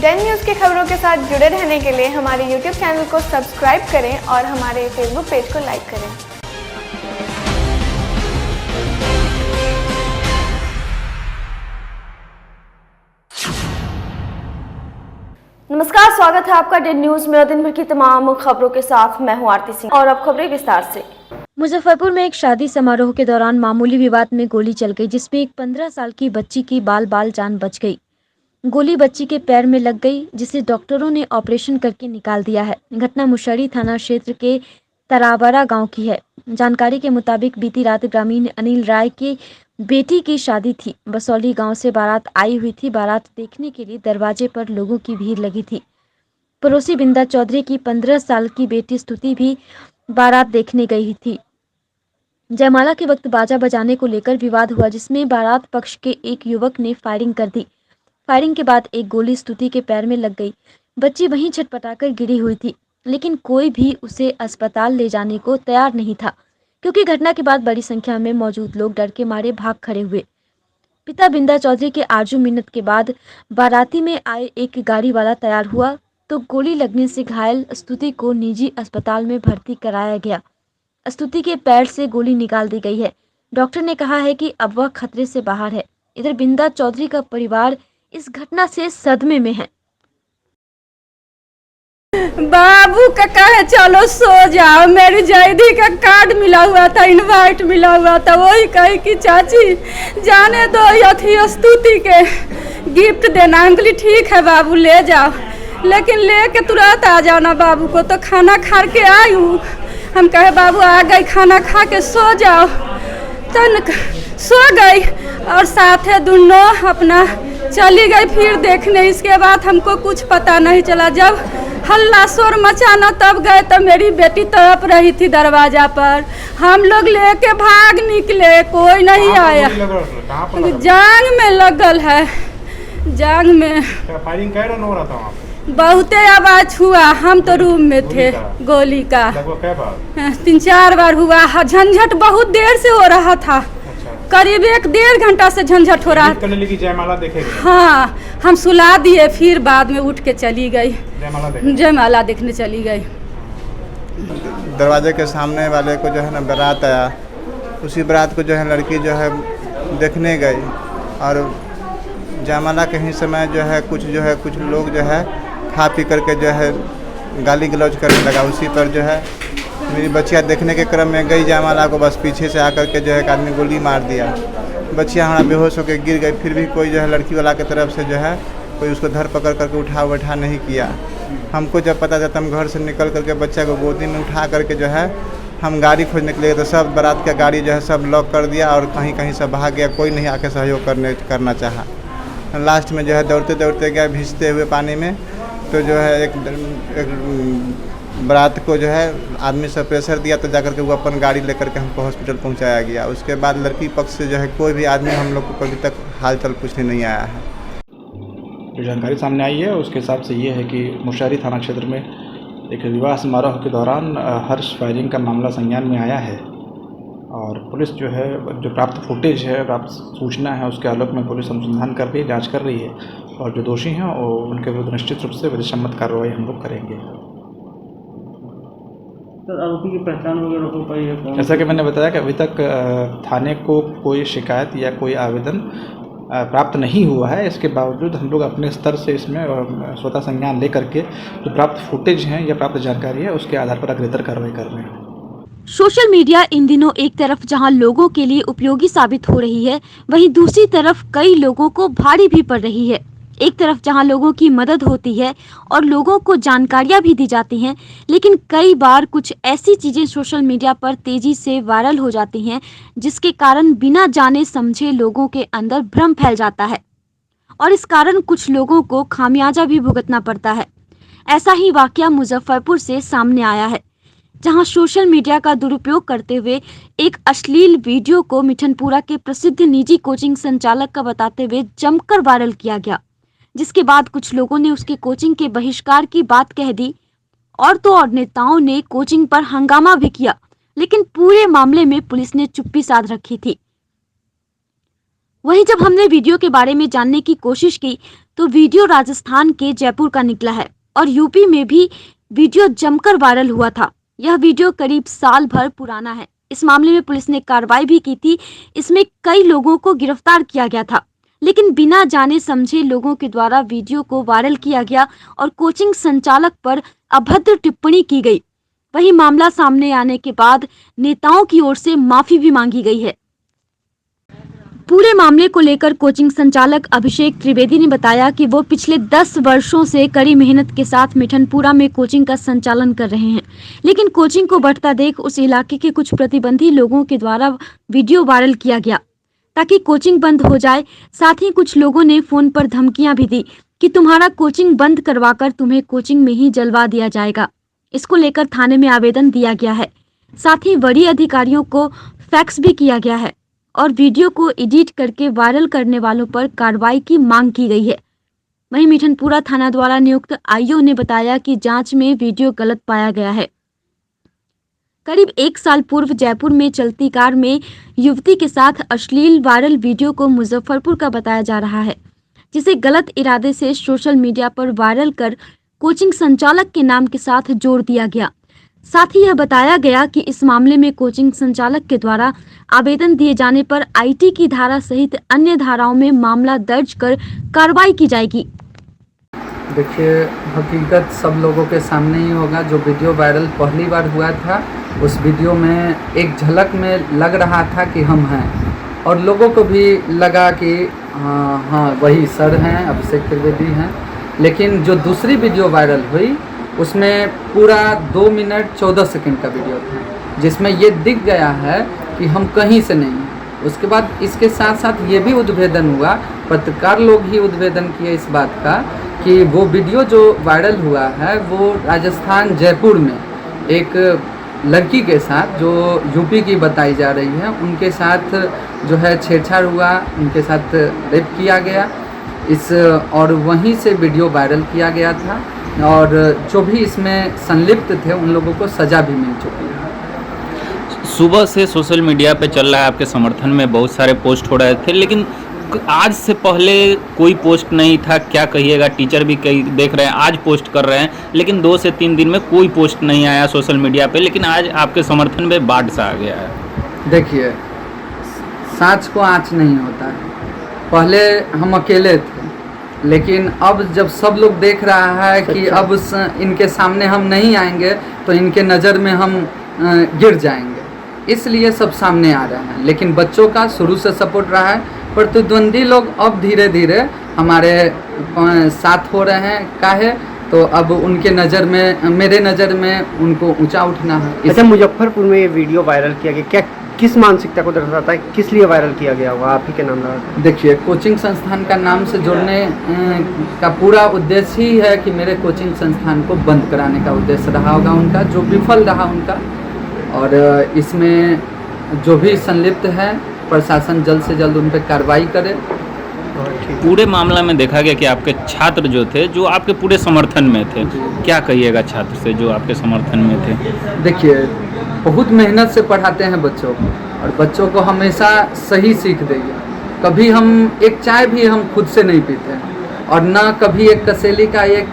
Dane news की खबरों के साथ जुड़े रहने के लिए हमारे YouTube चैनल को सब्सक्राइब करें और हमारे Facebook पेज को लाइक करें। नमस्कार, स्वागत है आपका डेन न्यूज़ में। दिन भर की तमाम खबरों के साथ मैं हूं आरती सिंह और अब खबरें विस्तार से। मुजफ्फरपुर में एक शादी समारोह के दौरान मामूली विवाद में गोली चल गई, जिसमें एक 15 साल की बच्ची की बाल जान बच गई। गोली बच्ची के पैर में लग गई, जिसे डॉक्टरों ने ऑपरेशन करके निकाल दिया है। घटना मुशहरी थाना क्षेत्र के तरावरा गांव की है। जानकारी के मुताबिक बीती रात ग्रामीण अनिल राय की बेटी की शादी थी। बसौली गांव से बारात आई हुई थी। बारात देखने के लिए दरवाजे पर लोगों की भीड़ लगी थी। पड़ोसी बिंदा चौधरी की 15 साल की बेटी स्तुति भी बारात देखने गई थी। जयमाला के वक्त बाजा बजाने को लेकर विवाद हुआ, जिसमें बारात पक्ष के एक युवक ने फायरिंग कर दी। फायरिंग के बाद एक गोली स्तुति के पैर में लग गई। बच्ची वहीं छटपटाकर गिरी हुई थी, लेकिन कोई भी उसे अस्पताल ले जाने को तैयार नहीं था, क्योंकि घटना के बाद बड़ी संख्या में मौजूद लोग डर के मारे भाग खड़े हुए। पिता बिंदा चौधरी के आरजू मिन्नत के बाद बाराती में आए एक गाड़ी वाला तैयार हुआ तो गोली लगने से घायल स्तुति को निजी अस्पताल में भर्ती कराया गया। स्तुति के पैर से गोली निकाल दी गई है। डॉक्टर ने कहा है कि अब वह खतरे से बाहर है। इधर बिंदा चौधरी का परिवार इस घटना से सदमे में है। बाबू का कहे चलो सो जाओ, मेरी जैदी का कार्ड मिला हुआ था, इनवाइट मिला हुआ था, वही कही कि चाची जाने दो यथी स्तुति के गिफ्ट देना। अंकली ठीक है बाबू ले जाओ, लेकिन लेके तुरंत आ जाओ ना बाबू को। तो खाना खा के आई हूँ, हम कहे बाबू आ गई, खाना खा के सो जाओ। तो सो गई और साथे दोनों अपना चली गई फिर देखने। इसके बाद हमको कुछ पता नहीं चला। जब हल्ला शोर मचाना तब गए तो मेरी बेटी तड़प रही थी दरवाजा पर। हम लोग लेके भाग निकले, कोई नहीं आया। जांग में लगल है, जांग में। फायरिंग कै रन हो रहा था वहाँ पे? बहुते आवाज हुआ। हम तो रूम में थे। गोली का 3-4 बार हुआ। झंझट बहुत देर से हो रहा था। करीब 1-1.5 घंटा से झंझट हो रहा था। जयमाला देखे? हाँ, हम सुला दिए, फिर बाद में उठ के चली गई। जयमाला देखने चली गई। दरवाजे के सामने वाले को जो है ना बारात आया, उसी बारात को जो है लड़की जो है देखने गई और जयमाला के ही समय जो है कुछ लोग जो है खा पी करके जो है गाली गलौज करने लगा। उसी पर जो है मेरी बच्चियाँ देखने के क्रम में गई जयमाला को, बस पीछे से आकर के जो है एक आदमी गोली मार दिया। बच्चियाँ हमारा बेहोश होकर गिर गई। फिर भी कोई जो है लड़की वाला की तरफ से जो है कोई उसको धर पकड़ करके उठा नहीं किया। हमको जब पता चलता हम घर से निकल करके बच्चा को गोदी में उठा करके जो है हम गाड़ी खोजने के लिए, तो सब बारात का गाड़ी जो है सब लॉक कर दिया और कहीं से भाग गया। कोई नहीं आके सहयोग करना चाहा। लास्ट में जो है दौड़ते गए भीजते हुए पानी में। तो जो है एक बारात को जो है आदमी से प्रेशर दिया, तो जाकर के वो अपन गाड़ी लेकर के हमको हॉस्पिटल पहुंचाया गया। उसके बाद लड़की पक्ष से जो है कोई भी आदमी हम लोग को अभी तक हालचाल पूछने नहीं आया है। जो जानकारी सामने आई है उसके हिसाब से ये है कि मुशहरी थाना क्षेत्र में एक विवाह समारोह के दौरान हर्ष फायरिंग का मामला संज्ञान में आया है और पुलिस जो है जो प्राप्त फुटेज है, प्राप्त सूचना है, उसके आलोक में पुलिस अनुसंधान कर रही है, जांच कर रही है और जो दोषी हैं उनके विरुद्ध निश्चित रूप से विधिसम्मत कार्रवाई हम लोग करेंगे। सर, आरोपी की पहचान वगैरह हो पाई है कौन? जैसा कि मैंने बताया कि अभी तक थाने को कोई शिकायत या कोई आवेदन प्राप्त नहीं हुआ है। इसके बावजूद हम लोग अपने स्तर से इसमें स्वतः संज्ञान लेकर के जो प्राप्त फुटेज हैं या प्राप्त जानकारी है उसके आधार पर अग्रेतर कार्रवाई कर रहे हैं। सोशल मीडिया इन दिनों एक तरफ जहां लोगों के लिए उपयोगी साबित हो रही है, वहीं दूसरी तरफ कई लोगों को भारी भी पड़ रही है। एक तरफ जहां लोगों की मदद होती है और लोगों को जानकारियां भी दी जाती हैं, लेकिन कई बार कुछ ऐसी चीजें सोशल मीडिया पर तेजी से वायरल हो जाती हैं, जिसके कारण बिना जाने समझे लोगों के अंदर भ्रम फैल जाता है और इस कारण कुछ लोगों को खामियाजा भी भुगतना पड़ता है। ऐसा ही वाकया मुजफ्फरपुर से सामने आया है, जहां सोशल मीडिया का दुरुपयोग करते हुए एक अश्लील वीडियो को मिठनपुरा के प्रसिद्ध निजी कोचिंग संचालक का बताते हुए जमकर वायरल किया गया, जिसके बाद कुछ लोगों ने उसके कोचिंग के बहिष्कार की बात कह दी और तो और नेताओं ने कोचिंग पर हंगामा भी किया, लेकिन पूरे मामले में पुलिस ने चुप्पी साध रखी थी। वहीं जब हमने वीडियो के बारे में जानने की कोशिश की तो वीडियो राजस्थान के जयपुर का निकला है और यूपी में भी वीडियो जमकर वायरल हुआ था। यह वीडियो करीब साल भर पुराना है। इस मामले में पुलिस ने कार्रवाई भी की थी। इसमें कई लोगों को गिरफ्तार किया गया था, लेकिन बिना जाने समझे लोगों के द्वारा वीडियो को वायरल किया गया और कोचिंग संचालक पर अभद्र टिप्पणी की गई। वहीं मामला सामने आने के बाद नेताओं की ओर से माफी भी मांगी गई है। पूरे मामले को लेकर कोचिंग संचालक अभिषेक त्रिवेदी ने बताया कि वो पिछले 10 वर्षों से कड़ी मेहनत के साथ मिठनपुरा में कोचिंग का संचालन कर रहे हैं, लेकिन कोचिंग को बढ़ता देख उस इलाके के कुछ प्रतिबंधी लोगों के द्वारा वीडियो वायरल किया गया ताकि कोचिंग बंद हो जाए। साथ ही कुछ लोगों ने फोन पर धमकियां भी दी कि तुम्हारा कोचिंग बंद करवाकर तुम्हें कोचिंग में ही जलवा दिया जाएगा। इसको लेकर थाने में आवेदन दिया गया है। साथ ही वरीय अधिकारियों को फैक्स भी किया गया है और वीडियो को एडिट करके वायरल करने वालों पर कार्रवाई की मांग की गई है। वहीं मिठनपुरा थाना द्वारा नियुक्त आईओ ने बताया कि जांच में वीडियो गलत पाया गया है। करीब 1 साल पूर्व जयपुर में चलती कार में युवती के साथ अश्लील वायरल वीडियो को मुजफ्फरपुर का बताया जा रहा है, जिसे गलत इरादे से सोशल मीडिया पर वायरल कर कोचिंग संचालक के नाम के साथ जोड़ दिया गया। साथ ही यह बताया गया कि इस मामले में कोचिंग संचालक के द्वारा आवेदन दिए जाने पर आईटी की धारा सहित अन्य धाराओं में मामला दर्ज कर कार्रवाई की जाएगी। देखिए, हकीकत सब लोगों के सामने ही होगा। जो वीडियो वायरल पहली बार हुआ था, उस वीडियो में एक झलक में लग रहा था कि हम हैं और लोगों को भी लगा कि हाँ वही सर हैं, अभिषेक त्रिवेदी हैं। लेकिन जो दूसरी वीडियो वायरल हुई उसमें पूरा 2 मिनट 14 सेकंड का वीडियो था, जिसमें ये दिख गया है कि हम कहीं से नहीं हैं। उसके बाद इसके साथ साथ ये भी उद्भेदन हुआ, पत्रकार लोग ही उद्भेदन किए इस बात का कि वो वीडियो जो वायरल हुआ है वो राजस्थान जयपुर में एक लड़की के साथ जो यूपी की बताई जा रही है, उनके साथ जो है छेड़छाड़ हुआ, उनके साथ रेप किया गया और वहीं से वीडियो वायरल किया गया था और जो भी इसमें संलिप्त थे उन लोगों को सज़ा भी मिल चुकी है। सुबह से सोशल मीडिया पे चल रहा है, आपके समर्थन में बहुत सारे पोस्ट हो रहे थे, लेकिन आज से पहले कोई पोस्ट नहीं था। क्या कहिएगा, टीचर भी कई देख रहे हैं, आज पोस्ट कर रहे हैं, लेकिन 2 से 3 दिन में कोई पोस्ट नहीं आया सोशल मीडिया पे, लेकिन आज आपके समर्थन में बाढ़ सा आ गया है। देखिए, सांच को आँच नहीं होता है। पहले हम अकेले थे, लेकिन अब जब सब लोग देख रहा है कि अब इनके सामने हम नहीं आएंगे तो इनके नज़र में हम गिर जाएंगे, इसलिए सब सामने आ रहे हैं। लेकिन बच्चों का शुरू से सपोर्ट रहा है। प्रतिद्वंदी लोग अब धीरे धीरे हमारे साथ हो रहे हैं। काहे तो अब उनके नज़र में, मेरे नज़र में उनको ऊंचा उठना है। अच्छा, मुजफ्फरपुर में ये वीडियो वायरल किया गया, क्या किस मानसिकता को दर्शाता है, किस लिए वायरल किया गया होगा? आप ही के नाम लगा। देखिए, कोचिंग संस्थान का नाम से जोड़ने का पूरा उद्देश्य ही है कि मेरे कोचिंग संस्थान को बंद कराने का उद्देश्य रहा होगा उनका, जो विफल रहा उनका। और इसमें जो भी संलिप्त है, प्रशासन जल्द से जल्द उन पर कार्रवाई करे। पूरे मामला में देखा गया कि आपके छात्र जो थे, जो आपके पूरे समर्थन में थे, क्या कहिएगा छात्र से जो आपके समर्थन में थे? देखिए, बहुत मेहनत से पढ़ाते हैं बच्चों को और बच्चों को हमेशा सही सीख देंगे। कभी हम एक चाय भी हम खुद से नहीं पीते हैं और ना कभी एक कसेली का एक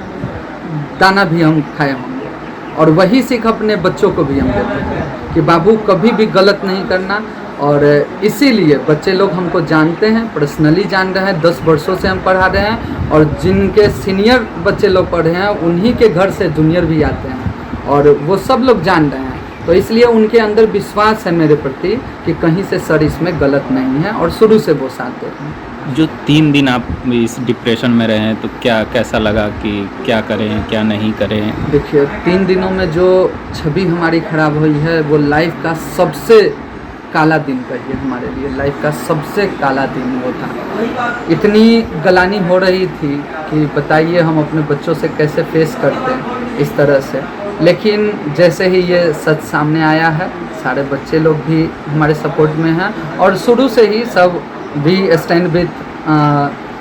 दाना भी हम खाए होंगे, और वही सीख अपने बच्चों को भी हम देते हैं कि बाबू कभी भी गलत नहीं करना। और इसीलिए बच्चे लोग हमको जानते हैं, पर्सनली जान रहे हैं। 10 वर्षों से हम पढ़ा रहे हैं और जिनके सीनियर बच्चे लोग पढ़े हैं उन्हीं के घर से जूनियर भी आते हैं और वो सब लोग जान रहे हैं। तो इसलिए उनके अंदर विश्वास है मेरे प्रति कि कहीं से सर इसमें गलत नहीं है और शुरू से वो साथ दे रहे हैं। जो 3 दिन आप इस डिप्रेशन में रहे हैं, तो कैसा लगा कि क्या करें क्या नहीं करें? देखिए, 3 दिनों में जो छवि हमारी ख़राब हुई है वो लाइफ का सबसे काला दिन कहिए, हमारे लिए लाइफ का सबसे काला दिन वो था। इतनी गलानी हो रही थी कि बताइए हम अपने बच्चों से कैसे फेस करते हैं इस तरह से। लेकिन जैसे ही ये सच सामने आया है, सारे बच्चे लोग भी हमारे सपोर्ट में हैं और शुरू से ही सब भी stand with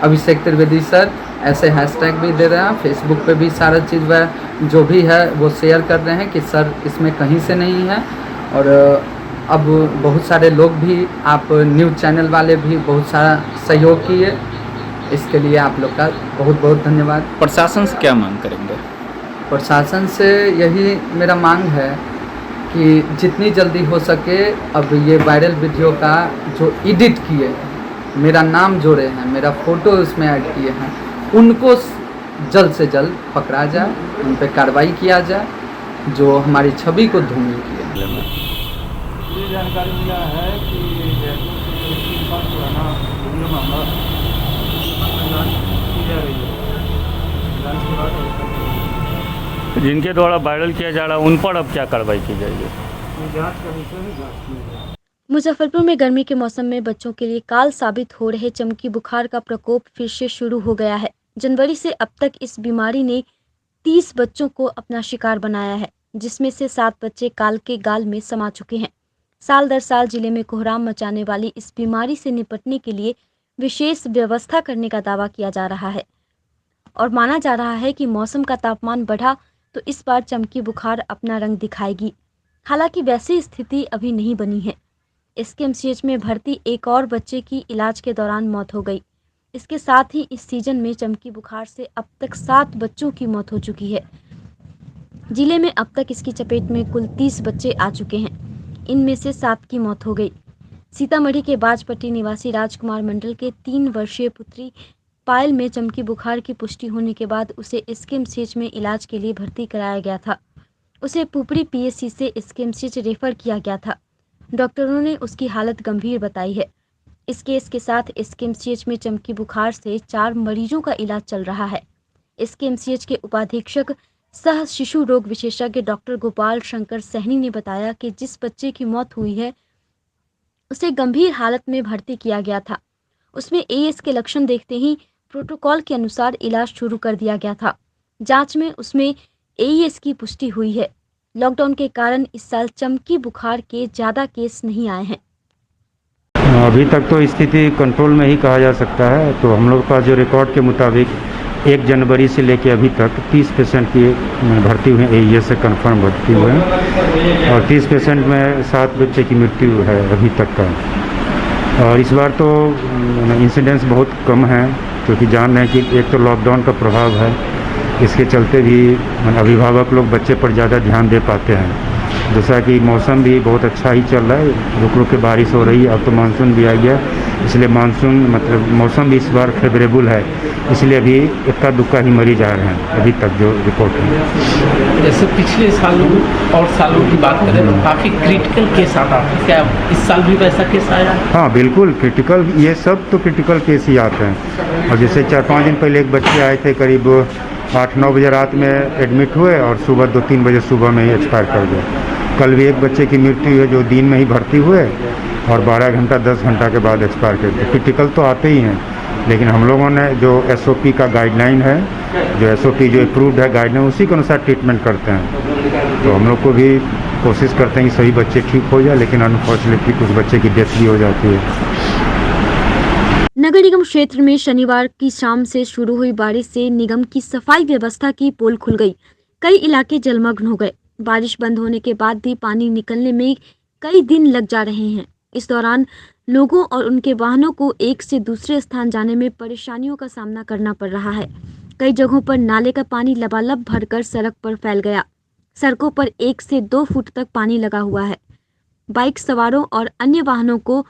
Abhishek Trivedi sir ऐसे हैशटैग भी दे रहे हैं। फेसबुक पे भी सारा चीज़ वह जो भी है वो शेयर कर रहे हैं कि सर इसमें कहीं से नहीं है। और अब बहुत सारे लोग भी, आप न्यूज़ चैनल वाले भी बहुत सारा सहयोग किए इसके लिए आप लोग का बहुत बहुत धन्यवाद। प्रशासन से क्या मांग करेंगे? प्रशासन से यही मेरा मांग है कि जितनी जल्दी हो सके अब ये वायरल वीडियो का जो एडिट किए हैं, मेरा नाम जोड़े हैं, मेरा फ़ोटो उसमें ऐड किए हैं, उनको जल्द से जल्द पकड़ा जाए, उन पर कार्रवाई किया जाए जो हमारी छवि को धूमिल किए। ये जानकारी मिला है कि जयपुर से 3 साल पुराना वीडियो मामला जांच की जा रही है। जांच के बाद जिनके द्वारा वायरल किया जा रहा है उन पर अब क्या कार्रवाई की जाएगी? जांच का विषय है, जांच की जाएगी। मुजफ्फरपुर में गर्मी के मौसम में बच्चों के लिए काल साबित हो रहे चमकी बुखार का प्रकोप फिर से शुरू हो गया है। जनवरी से अब तक इस बीमारी ने 30 बच्चों को अपना शिकार बनाया है, जिसमें से 7 बच्चे काल के गाल में समा चुके हैं। साल दर साल जिले में कोहराम मचाने वाली इस बीमारी से निपटने के लिए विशेष व्यवस्था करने का दावा किया जा रहा है और माना जा रहा है कि मौसम का तापमान बढ़ा तो इस बार चमकी बुखार अपना रंग दिखाएगी। हालांकि वैसी स्थिति अभी नहीं बनी है। एसकेएमसीएच में भर्ती एक और बच्चे की इलाज के दौरान मौत हो गई। इसके साथ ही इस सीजन में चमकी बुखार से अब तक 7 बच्चों की मौत हो चुकी है। जिले में अब तक इसकी चपेट में कुल 30 बच्चे आ चुके हैं। इनमें से 7 की मौत हो गई। सीतामढ़ी के बाजपट्टी निवासी राजकुमार मंडल के 3 वर्षीय पुत्री पायल में चमकी बुखार की पुष्टि होने के बाद उसे एसकेएमसीएच में इलाज के लिए भर्ती कराया गया था। उसे पुपरी पीएचसी से एसकेएमसीएच रेफर किया गया था। डॉक्टरों ने उसकी हालत गंभीर बताई है। इस केस के साथ एसकेएमसीएच में चमकी बुखार से 4 मरीजों का इलाज चल रहा है। एसकेएमसीएच के उपाधीक्षक सह शिशु रोग विशेषज्ञ डॉक्टर गोपाल शंकर सहनी ने बताया कि जिस बच्चे की मौत हुई है उसे गंभीर हालत में भर्ती किया गया था। उसमें एईएस के लक्षण देखते ही प्रोटोकॉल के अनुसार इलाज शुरू कर दिया गया था। जांच में उसमें एईएस की पुष्टि हुई है। लॉकडाउन के कारण इस साल चमकी बुखार के ज़्यादा केस नहीं आए हैं। अभी तक तो स्थिति कंट्रोल में ही कहा जा सकता है। तो हम लोग का जो रिकॉर्ड के मुताबिक 1 जनवरी से लेकर अभी तक 30 पेशेंट की भर्ती हुए हैं, एईएस से कंफर्म भर्ती हुए हैं और 30 पेशेंट में 7 बच्चे की मृत्यु है अभी तक का। और इस बार तो इंसिडेंस बहुत कम है, क्योंकि जान रहे हैं कि एक तो लॉकडाउन का प्रभाव है, इसके चलते भी अभिभावक लोग बच्चे पर ज़्यादा ध्यान दे पाते हैं। दूसरा कि मौसम भी बहुत अच्छा ही चल रहा है, रुक रुक के बारिश हो रही है। अब तो मानसून भी आ गया, इसलिए मानसून मतलब मौसम भी इस बार फेवरेबल है, इसलिए अभी इक्का दुक्का ही मरीज आ रहे हैं अभी तक जो रिपोर्ट है। जैसे पिछले सालों और सालों की बात करें तो काफ़ी क्रिटिकल केस आता है, क्या इस साल भी वैसा केस आया? हाँ बिल्कुल क्रिटिकल, ये सब तो क्रिटिकल केस ही आते हैं। और जैसे 4-5 दिन पहले एक बच्चे आए थे, करीब 8-9 बजे रात में एडमिट हुए और सुबह 2-3 बजे सुबह में ही एक्सपायर कर गए। कल भी एक बच्चे की मृत्यु हुई जो दिन में ही भर्ती हुए और 12 घंटा 10 घंटा के बाद एक्सपायर कर गए। क्रिटिकल तो आते ही हैं, लेकिन हम लोगों ने जो एसओपी का गाइडलाइन है, जो एसओपी जो अप्रूव्ड है गाइडलाइन, उसी के अनुसार ट्रीटमेंट करते हैं। तो हम लोग को भी कोशिश करते हैं कि सभी बच्चे ठीक हो जाए, लेकिन अनफॉर्चुनेटली कुछ बच्चे की डेथ भी हो जाती है। नगर निगम क्षेत्र में शनिवार की शाम से शुरू हुई बारिश से निगम की सफाई व्यवस्था की पोल खुल गई। कई इलाके जलमग्न हो गए। बारिश बंद होने के बाद भी पानी निकलने में कई दिन लग जा रहे हैं। इस दौरान लोगों और उनके वाहनों को एक से दूसरे स्थान जाने में परेशानियों का सामना करना पड़ रहा है। कई जगहों पर नाले का पानी लबालब भरकर सड़क पर फैल गया। सड़कों पर 1 से 2 फुट तक पानी लगा हुआ है। बाइक सवारों और अन्य वाहनों को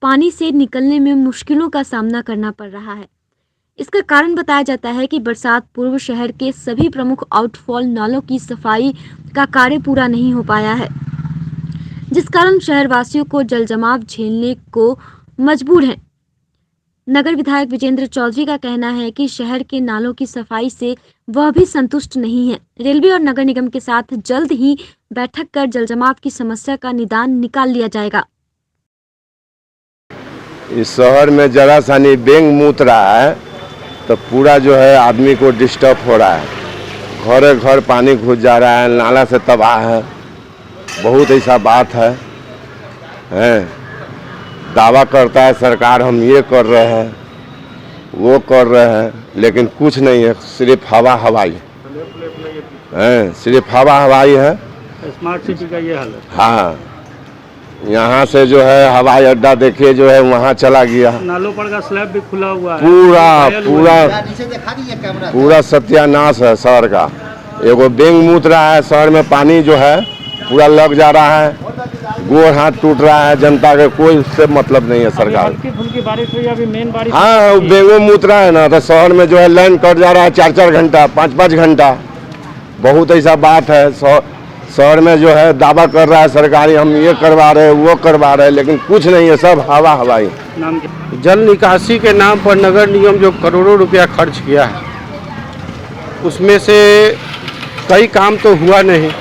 पानी से निकलने में मुश्किलों का सामना करना पड़ रहा है। इसका कारण बताया जाता है कि बरसात पूर्व शहर के सभी प्रमुख आउटफॉल नालों की सफाई का कार्य पूरा नहीं हो पाया है, जिस कारण शहरवासियों को जलजमाव झेलने को मजबूर हैं। नगर विधायक विजेंद्र चौधरी का कहना है कि शहर के नालों की सफाई से वह भी संतुष्ट नहीं है। रेलवे और नगर निगम के साथ जल्द ही बैठक कर जलजमाव की समस्या का निदान निकाल लिया जाएगा। इस शहर में जरा सा नहीं बेंग मूत रहा है तो पूरा जो है आदमी को डिस्टर्ब हो रहा है। घरे घर पानी घुस जा रहा है, नाला से तबाह है। बहुत ऐसा बात है दावा करता है सरकार हम ये कर रहे हैं वो कर रहे हैं, लेकिन कुछ नहीं है, सिर्फ हवा हवाई है, सिर्फ हवा हवाई है। स्मार्ट सिटी का ये हाल है। हाँ, यहाँ से जो है हवाई अड्डा देखिए जो है वहाँ चला गया। नालों पर का स्लैब भी खुला हुआ है। पूरा सत्यानाश है शहर का। एगो बेंग मूत रहा है शहर में, पानी जो है पूरा लग जा रहा है, गोड़ हाथ टूट रहा है, जनता के कोई उससे मतलब नहीं है सरकार। हल्की फुल्की बारिश हुई, अभी मेन बारिश। हाँ, बेंगो मूत रहा है ना, तो शहर में जो है लाइन कट जा रहा है 4-4 घंटा 5-5 घंटा। बहुत ऐसा बात है, शहर में जो है दावा कर रहा है सरकारी हम ये करवा रहे हैं वो करवा रहे हैं, लेकिन कुछ नहीं है, सब हवा हवाई। जल निकासी के नाम पर नगर निगम जो करोड़ों रुपया खर्च किया है, उसमें से कई काम तो हुआ नहीं,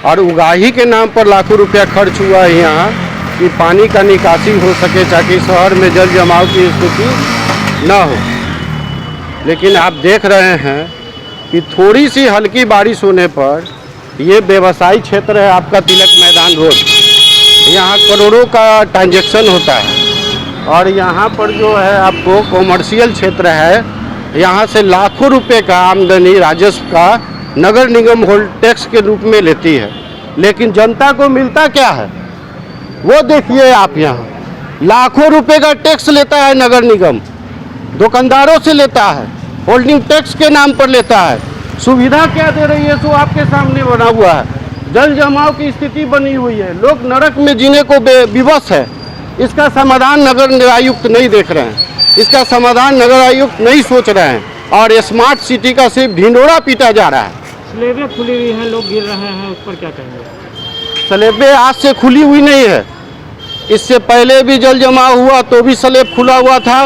और उगाही के नाम पर लाखों रुपया खर्च हुआ है यहाँ कि पानी का निकासी हो सके ताकि शहर में जल जमाव की स्थिति न हो। लेकिन आप देख रहे हैं कि थोड़ी सी हल्की बारिश होने पर ये व्यवसायी क्षेत्र है आपका तिलक मैदान रोड, यहाँ करोड़ों का ट्रांजैक्शन होता है, और यहाँ पर जो है आपको कॉमर्शियल क्षेत्र है, यहाँ से लाखों रुपए का आमदनी राजस्व का नगर निगम होल्ड टैक्स के रूप में लेती है। लेकिन जनता को मिलता क्या है वो देखिए आप, यहाँ लाखों रुपए का टैक्स लेता है नगर निगम, दुकानदारों से लेता है, होल्डिंग टैक्स के नाम पर लेता है। सुविधा क्या दे रही है सो आपके सामने बना हुआ है। जल जमाव की स्थिति बनी हुई है, लोग नरक में जीने को विवश है। इसका समाधान नगर आयुक्त नहीं देख रहे हैं, इसका समाधान नगर आयुक्त नहीं सोच रहे हैं, और स्मार्ट सिटी का सिर्फ ढिंडोरा पीटा जा रहा है। स्लेबें खुली हुई हैं, लोग गिर रहे हैं, उस पर क्या कहेंगे? स्लेबें आज से खुली हुई नहीं है, इससे पहले भी जल जमाव हुआ तो भी स्लेब खुला हुआ था।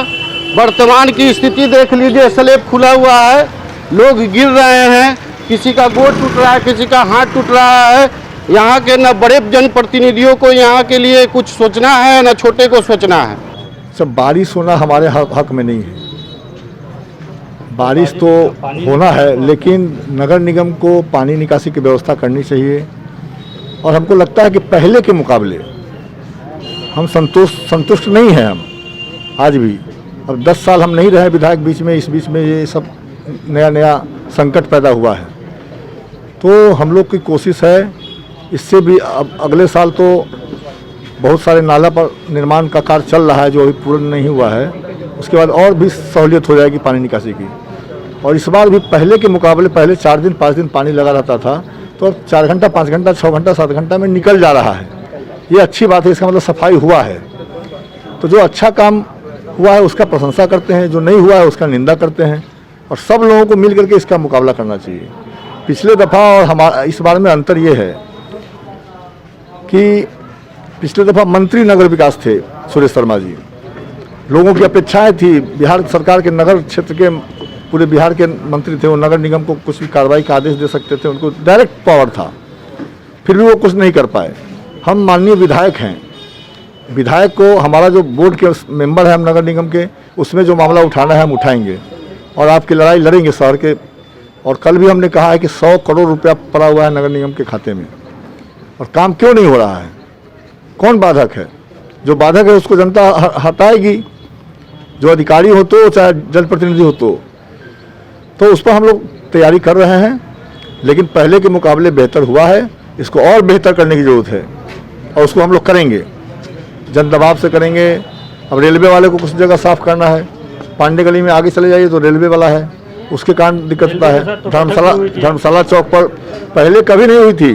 वर्तमान की स्थिति देख लीजिए, स्लेब खुला हुआ है, लोग गिर रहे हैं, किसी का गोड़ टूट रहा है, किसी का हाथ टूट रहा है। यहाँ के न बड़े जनप्रतिनिधियों को यहाँ के लिए कुछ सोचना है, न छोटे को सोचना है। सब बारिश होना हमारे हक में नहीं है। बारिश तो होना है, लेकिन नगर निगम को पानी निकासी की व्यवस्था करनी चाहिए, और हमको लगता है कि पहले के मुकाबले हम संतुष्ट नहीं हैं। हम आज भी, अब 10 साल हम नहीं रहे विधायक बीच में, इस बीच में ये सब नया संकट पैदा हुआ है, तो हम लोग की कोशिश है इससे भी अब अगले साल तो बहुत सारे नाला पर निर्माण का कार्य चल रहा है जो अभी पूर्ण नहीं हुआ है, उसके बाद और भी सहूलियत हो जाएगी पानी निकासी की। और इस बार भी पहले के मुकाबले, पहले 4 दिन 5 दिन पानी लगा रहता था, तो अब 4 घंटा 5 घंटा 6 घंटा 7 घंटा में निकल जा रहा है। ये अच्छी बात है, इसका मतलब सफाई हुआ है। तो जो अच्छा काम हुआ है उसका प्रशंसा करते हैं, जो नहीं हुआ है उसका निंदा करते हैं, और सब लोगों को मिल करके इसका मुकाबला करना चाहिए। पिछले दफ़ा और हमारा इस बार में अंतर ये है कि पिछले दफ़ा मंत्री नगर विकास थे सुरेश शर्मा जी, लोगों की अपेक्षाएं थी, बिहार सरकार के नगर क्षेत्र के पूरे बिहार के मंत्री थे, वो नगर निगम को कुछ भी कार्रवाई का आदेश दे सकते थे, उनको डायरेक्ट पावर था, फिर भी वो कुछ नहीं कर पाए। हम माननीय विधायक हैं, विधायक को हमारा जो बोर्ड के मेंबर है हम नगर निगम के, उसमें जो मामला उठाना है हम उठाएंगे, और आपकी लड़ाई लड़ेंगे शहर के। और कल भी हमने कहा है कि 100 करोड़ रुपया पड़ा हुआ है नगर निगम के खाते में, और काम क्यों नहीं हो रहा है, कौन बाधक है? जो बाधक है उसको जनता हटाएगी, जो अधिकारी हो तो चाहे जनप्रतिनिधि हो तो उस पर हम लोग तैयारी कर रहे हैं। लेकिन पहले के मुकाबले बेहतर हुआ है, इसको और बेहतर करने की ज़रूरत है, और उसको हम लोग करेंगे, जन दबाव से करेंगे। अब रेलवे वाले को कुछ जगह साफ़ करना है, पांडे गली में आगे चले जाइए तो रेलवे वाला है, उसके कारण दिक्कत होता है। धर्मशाला चौक पर पहले कभी नहीं हुई थी,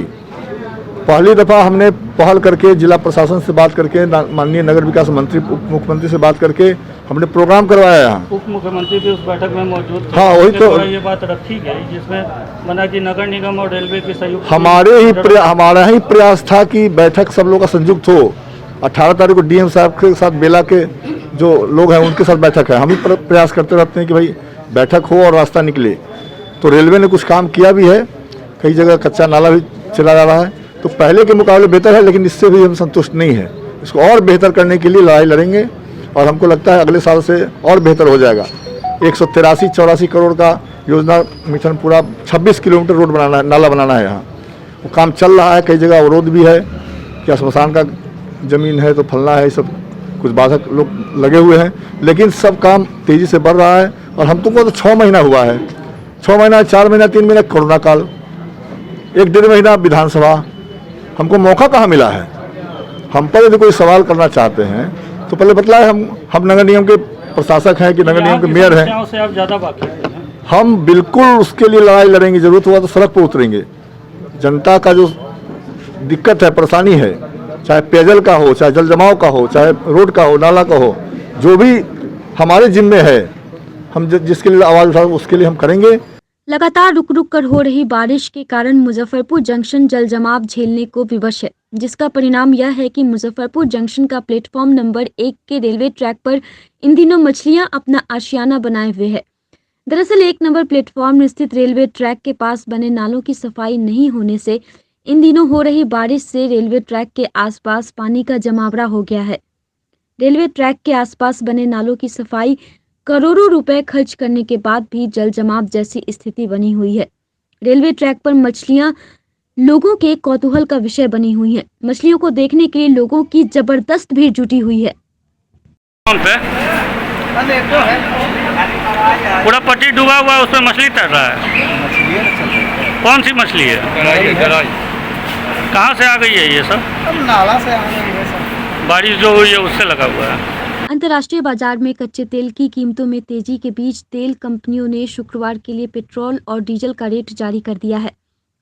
पहली दफ़ा हमने पहल करके जिला प्रशासन से बात करके, माननीय नगर विकास मंत्री उप मुख्यमंत्री से बात करके हमने प्रोग्राम करवाया यहाँ। उप मुख्यमंत्री भी उस बैठक में मौजूद थे। हाँ, वही तो ये बात रखी गई जिसमें बना कि नगर निगम और रेलवे की संयुक्त हमारा ही प्रयास था कि बैठक सब लोग का संयुक्त हो। 18 तारीख को डीएम साहब के साथ बेला के जो लोग हैं उनके साथ बैठक है। हम ही प्रयास करते रहते हैं कि भाई बैठक हो और रास्ता निकले। तो रेलवे ने कुछ काम किया भी है, कई जगह कच्चा नाला भी चला जा रहा है, तो पहले के मुकाबले बेहतर है, लेकिन इससे भी हम संतुष्ट नहीं है। इसको और बेहतर करने के लिए लड़ाई लड़ेंगे, और हमको लगता है अगले साल से और बेहतर हो जाएगा। 183-84 करोड़ का योजना मिशन पूरा 26 किलोमीटर रोड बनाना है, नाला बनाना है। यहाँ वो काम चल रहा है, कई जगह अवरोध भी है, क्या श्मशान का ज़मीन है तो फलना है, सब कुछ बाधक लोग लगे हुए हैं, लेकिन सब काम तेज़ी से बढ़ रहा है। और हम तुमको तो 6 महीना हुआ है, 6 महीना 4 महीना 3 महीना कोरोना काल, 1 डेढ़ महीना विधानसभा, हमको मौका कहाँ मिला है? हम पर यदि कोई सवाल करना चाहते हैं तो पहले बतलाए, हम नगर निगम के प्रशासक हैं कि नगर निगम के मेयर हैं। से आप ज़्यादा वाकिफ हैं। हम बिल्कुल उसके लिए लड़ाई लड़ेंगे, जरूरत हुआ तो सड़क पर उतरेंगे। जनता का जो दिक्कत है, परेशानी है, चाहे पेयजल का हो, चाहे जल जमाव का हो, चाहे रोड का हो, नाला का हो, जो भी हमारे जिम्मे है, हम जिसके लिए आवाज़ उठा उसके लिए हम करेंगे। लगातार रुक रुक कर हो रही बारिश के कारण मुजफ्फरपुर जंक्शन जल जमाव झेलने को विवश है, जिसका परिणाम यह है कि मुजफ्फरपुर जंक्शन का प्लेटफॉर्म नंबर 1 के रेलवे ट्रैक पर इन दिनों मछलियां अपना आशियाना बनाए हुए है। दरअसल 1 नंबर प्लेटफॉर्म स्थित रेलवे ट्रैक के पास बने नालों की सफाई नहीं होने से इन दिनों हो रही बारिश से रेलवे ट्रैक के आसपास पानी का जमावड़ा हो गया है। रेलवे ट्रैक के आसपास बने नालों की सफाई करोड़ों रुपए खर्च करने के बाद भी जल जमाव जैसी स्थिति बनी हुई है। रेलवे ट्रैक पर मछलियां लोगों के कौतूहल का विषय बनी हुई हैं। मछलियों को देखने के लिए लोगों की जबरदस्त भीड़ जुटी हुई है। पूरा पट्टी डूबा हुआ है, उसमें मछली तैर रहा है। कौन सी मछली है? कहाँ से आ गई है ये सब? नाला से आ गई है सब। बारिश जो हुई है उससे लगा हुआ है। अंतर्राष्ट्रीय बाजार में कच्चे तेल की कीमतों में तेजी के बीच तेल कंपनियों ने शुक्रवार के लिए पेट्रोल और डीजल का रेट जारी कर दिया है।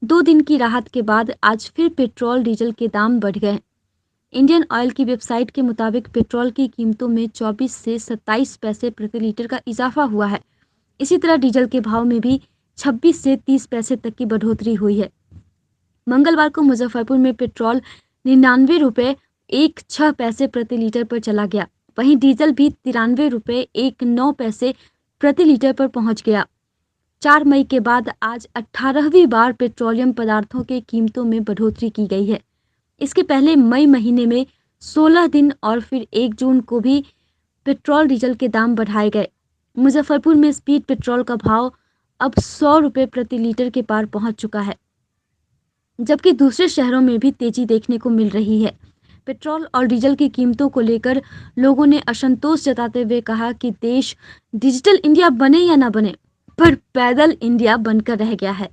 2 दिन की राहत के बाद आज फिर पेट्रोल डीजल के दाम बढ़ गए। इंडियन ऑयल की वेबसाइट के मुताबिक पेट्रोल की कीमतों में 24 से 27 पैसे प्रति लीटर का इजाफा हुआ है। इसी तरह डीजल के भाव में भी 26 से 30 पैसे तक की बढ़ोतरी हुई है। मंगलवार को मुजफ्फरपुर में पेट्रोल 99 रुपये 16 पैसे प्रति लीटर पर चला गया। वहीं डीजल भी 93 रुपये 19 पैसे प्रति लीटर पर पहुंच गया। 4 मई के बाद आज 18वीं बार पेट्रोलियम पदार्थों के कीमतों में बढ़ोतरी की गई है। इसके पहले मई महीने में 16 दिन और फिर 1 जून को भी पेट्रोल डीजल के दाम बढ़ाए गए। मुजफ्फरपुर में स्पीड पेट्रोल का भाव अब 100 रुपये प्रति लीटर के पार पहुंच चुका है, जबकि दूसरे शहरों में भी तेजी देखने को मिल रही है। पेट्रोल और डीजल की कीमतों को लेकर लोगों ने असंतोष जताते हुए कहा कि देश डिजिटल इंडिया बने या ना बने, पर पैदल इंडिया बनकर रह गया है।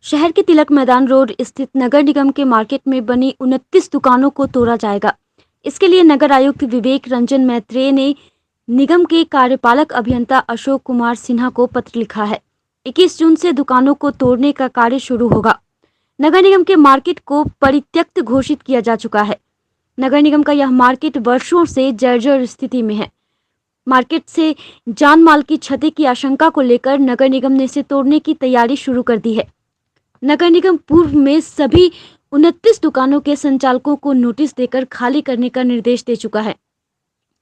शहर के तिलक मैदान रोड स्थित नगर निगम के मार्केट में बनी 29 दुकानों को तोड़ा जाएगा। इसके लिए नगर आयुक्त विवेक रंजन मैत्रेय ने निगम के कार्यपालक अभियंता अशोक कुमार सिन्हा को पत्र लिखा है। 21 जून से दुकानों को तोड़ने का कार्य शुरू होगा। नगर निगम के मार्केट को परित्यक्त घोषित किया जा चुका है। नगर निगम का यह मार्केट वर्षों से जर्जर स्थिति में है। मार्केट से जान माल की क्षति की आशंका को लेकर नगर निगम ने इसे तोड़ने की तैयारी शुरू कर दी है। नगर निगम पूर्व में सभी 29 दुकानों के संचालकों को नोटिस देकर खाली करने का निर्देश दे चुका है।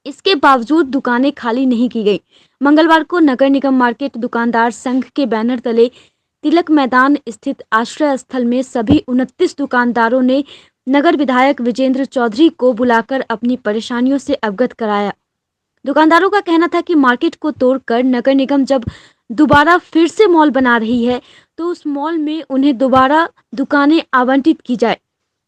इसके बावजूद दुकानें खाली नहीं की गई। मंगलवार को नगर निगम मार्केट दुकानदार संघ के बैनर तले तिलक मैदान स्थित आश्रय स्थल में सभी 29 दुकानदारों ने नगर विधायक विजेंद्र चौधरी को बुलाकर अपनी परेशानियों से अवगत कराया। दुकानदारों का कहना था कि मार्केट को तोड़कर नगर निगम जब दोबारा फिर से मॉल बना रही है तो उस मॉल में उन्हें दोबारा दुकानें आवंटित की जाए।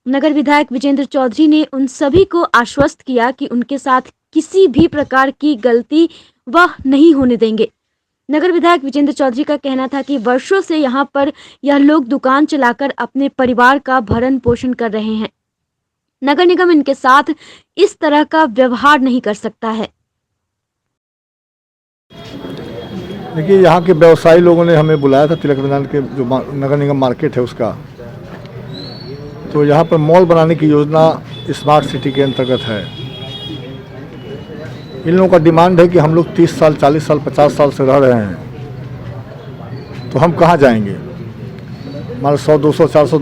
नगर विधायक विजेंद्र चौधरी ने उन सभी को आश्वस्त किया कि उनके साथ किसी भी प्रकार की गलती वह नहीं होने देंगे। नगर विधायक विजेंद्र चौधरी का कहना था कि वर्षों से यहां पर यह लोग दुकान चलाकर अपने परिवार का भरण पोषण कर रहे हैं। नगर निगम इनके साथ इस तरह का व्यवहार नहीं कर सकता है। देखिए, यहाँ के व्यवसायी लोगों ने हमें बुलाया था तिलक मैदान के जो नगर निगम मार्केट है उसका, तो यहाँ पर मॉल बनाने की योजना स्मार्ट सिटी के अंतर्गत है। इन लोगों का डिमांड है कि हम लोग 30 साल 40 साल 50 साल से रह रहे हैं, तो हम कहाँ जाएंगे? हमारे 100 200 400